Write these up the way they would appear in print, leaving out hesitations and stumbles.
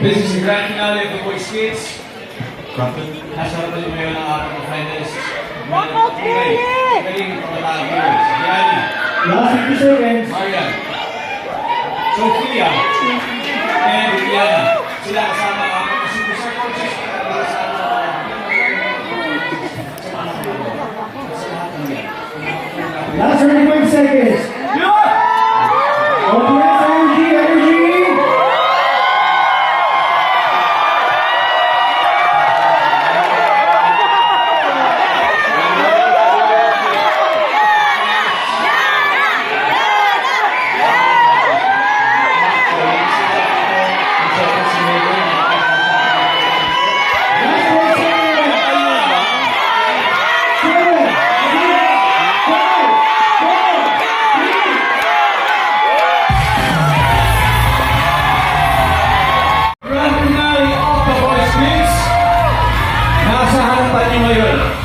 This is the grand finale of the Boys Kids. Nasa harapan niyo ngayon ang ating mga finalists. Magaling pagkatang viewers. Diani. Last 50 seconds. Marian. Sophia. And Diana. Sila kasama ang mga superstar coaches. Last 35 seconds. Audience energy, energy.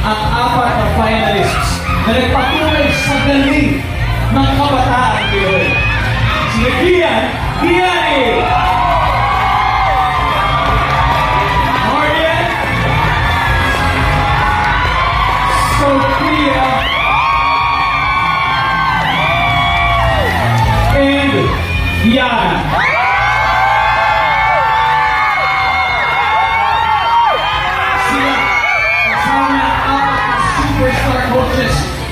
Ang apat na finalists na nagpatunay sa galing ng kabataan Pinoy. Sina Gian, Gianni! Marian! Sophia! And Diana!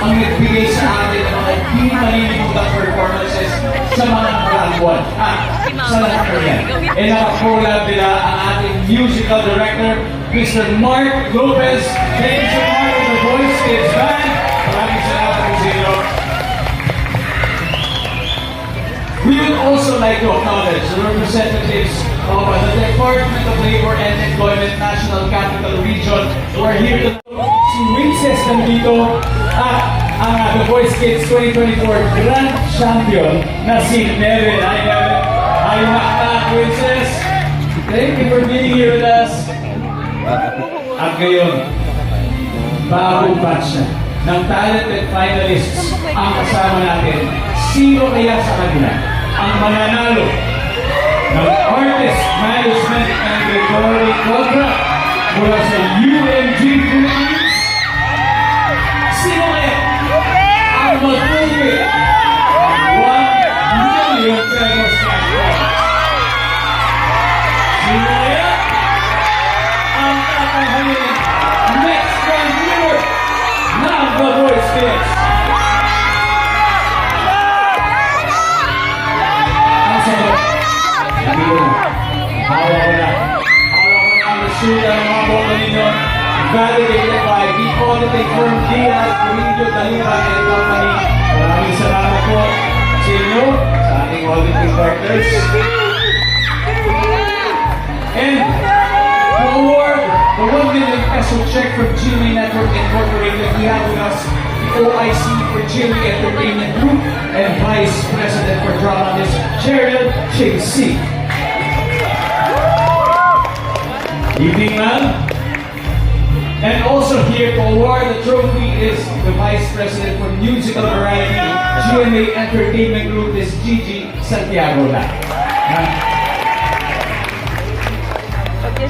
Ang nagbigay sa atin ng mga hindi malilimutang performances sa mga nakaraang buwan. Sa lahat na yan. E nakakolab nila ang ating musical director, Mr. Mark Lopez. Thank you so much for the Boys Kids Band. Maraming salamat po sa inyo. We would also like to acknowledge the representatives of the Department of Labor and Employment National Capital Region who are here to si Winces nandito at ang The Voice Kids 2024 Grand Champion na si Nevin. Hi Nevin! Hi Makmak Winces! Thank you for being here with us. At ngayon, bagong batch na ng talented finalists ang kasama natin. Sino kaya sa kanila ang mananalo ng Artist Management and Recording Contract mula sa UMG Philippines? Sino kaya ang magpuli 1 million pesos cash prize? Sino kaya ang tatanghalin next grand winner ng The Voice Kids? Ang sagot, hindi ko na. Hawak ko na. Hawak ko na ang resulta ng mga boto ninyo. Validated by the auditing firm Diaz, Murillo, Daliban and Company. Maraming salamat po sa inyo, sa ating auditing partners. And to award the 1 million peso check from GMA Network Incorporated, we have with us the OIC for GMA Entertainment Group and Vice President for Drama, Ms. Cheryl J.C. Evening, ma'am. And also here to award the trophy is the Vice President for Musical Variety, GMA Entertainment Group, is Gigi Santiago.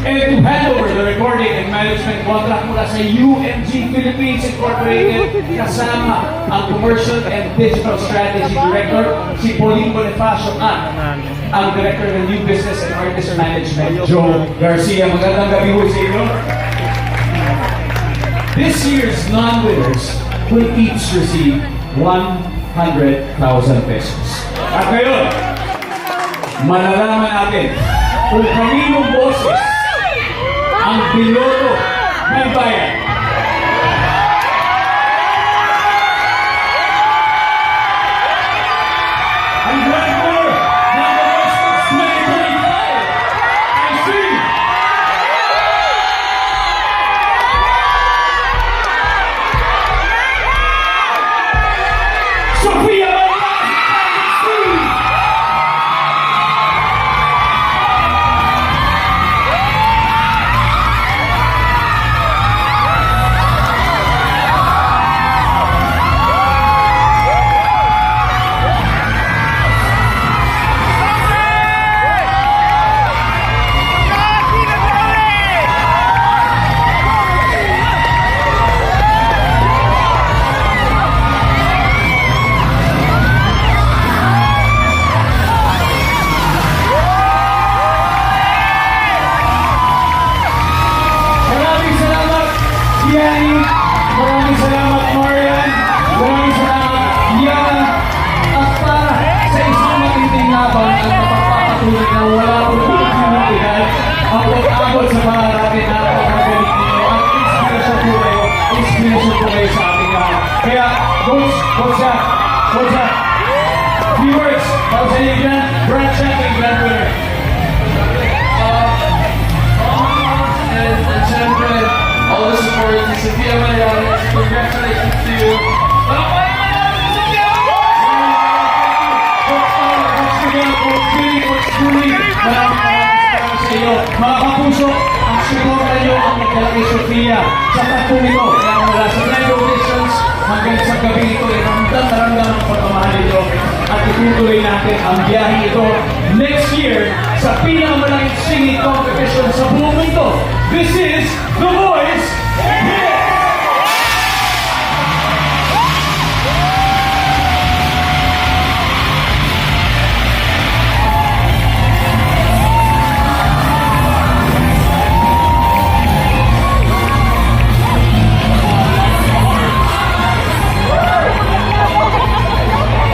And to hand over the recording and management contract mula sa UMG Philippines Incorporated, kasama ang Commercial and Digital Strategy Director, si Pauline Bonifacio, at ang Director ng New Business and Artist Management, Joe Garcia. Magandang gabi po sa inyo. This year's non-winners will each receive 100,000 pesos. At ngayon, malalaman natin kung kaninong boses ang piloto ng bayan. Ang grand winner ng The Voice Kids 2025 ay si Sophia! Congratulations to you. Palakpakan naman natin si Sophia! Coach Paul, Coach Miguel, Coach Billy, Coach Julie, maraming salamat sa iyo. Mga kapuso, ang suporta niyo ang nagdala kay Sophia sa tampong ito. Kaya mula sa live auditions hanggang sa gabi ito, ramdam na ramdam ang pagmamahal nito. At itutuloy natin ang biyahe ito next year sa pinakamalaking singing competition sa buong mundo. This is The Voice Hits!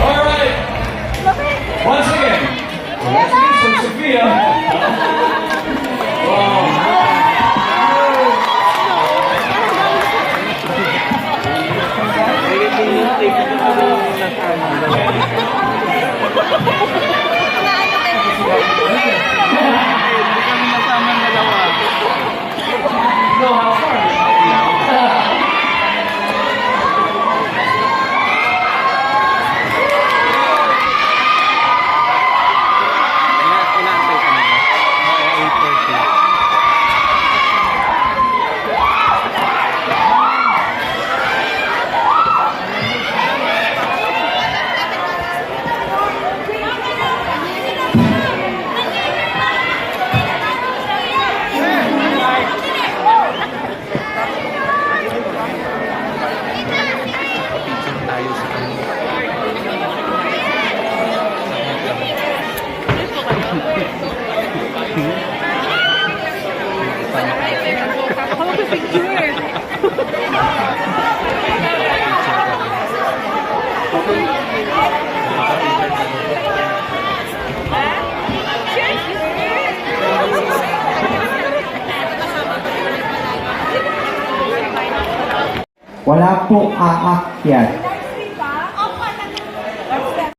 Alright, once again, so Sophia. Wow. So how far? Wala pong aakyat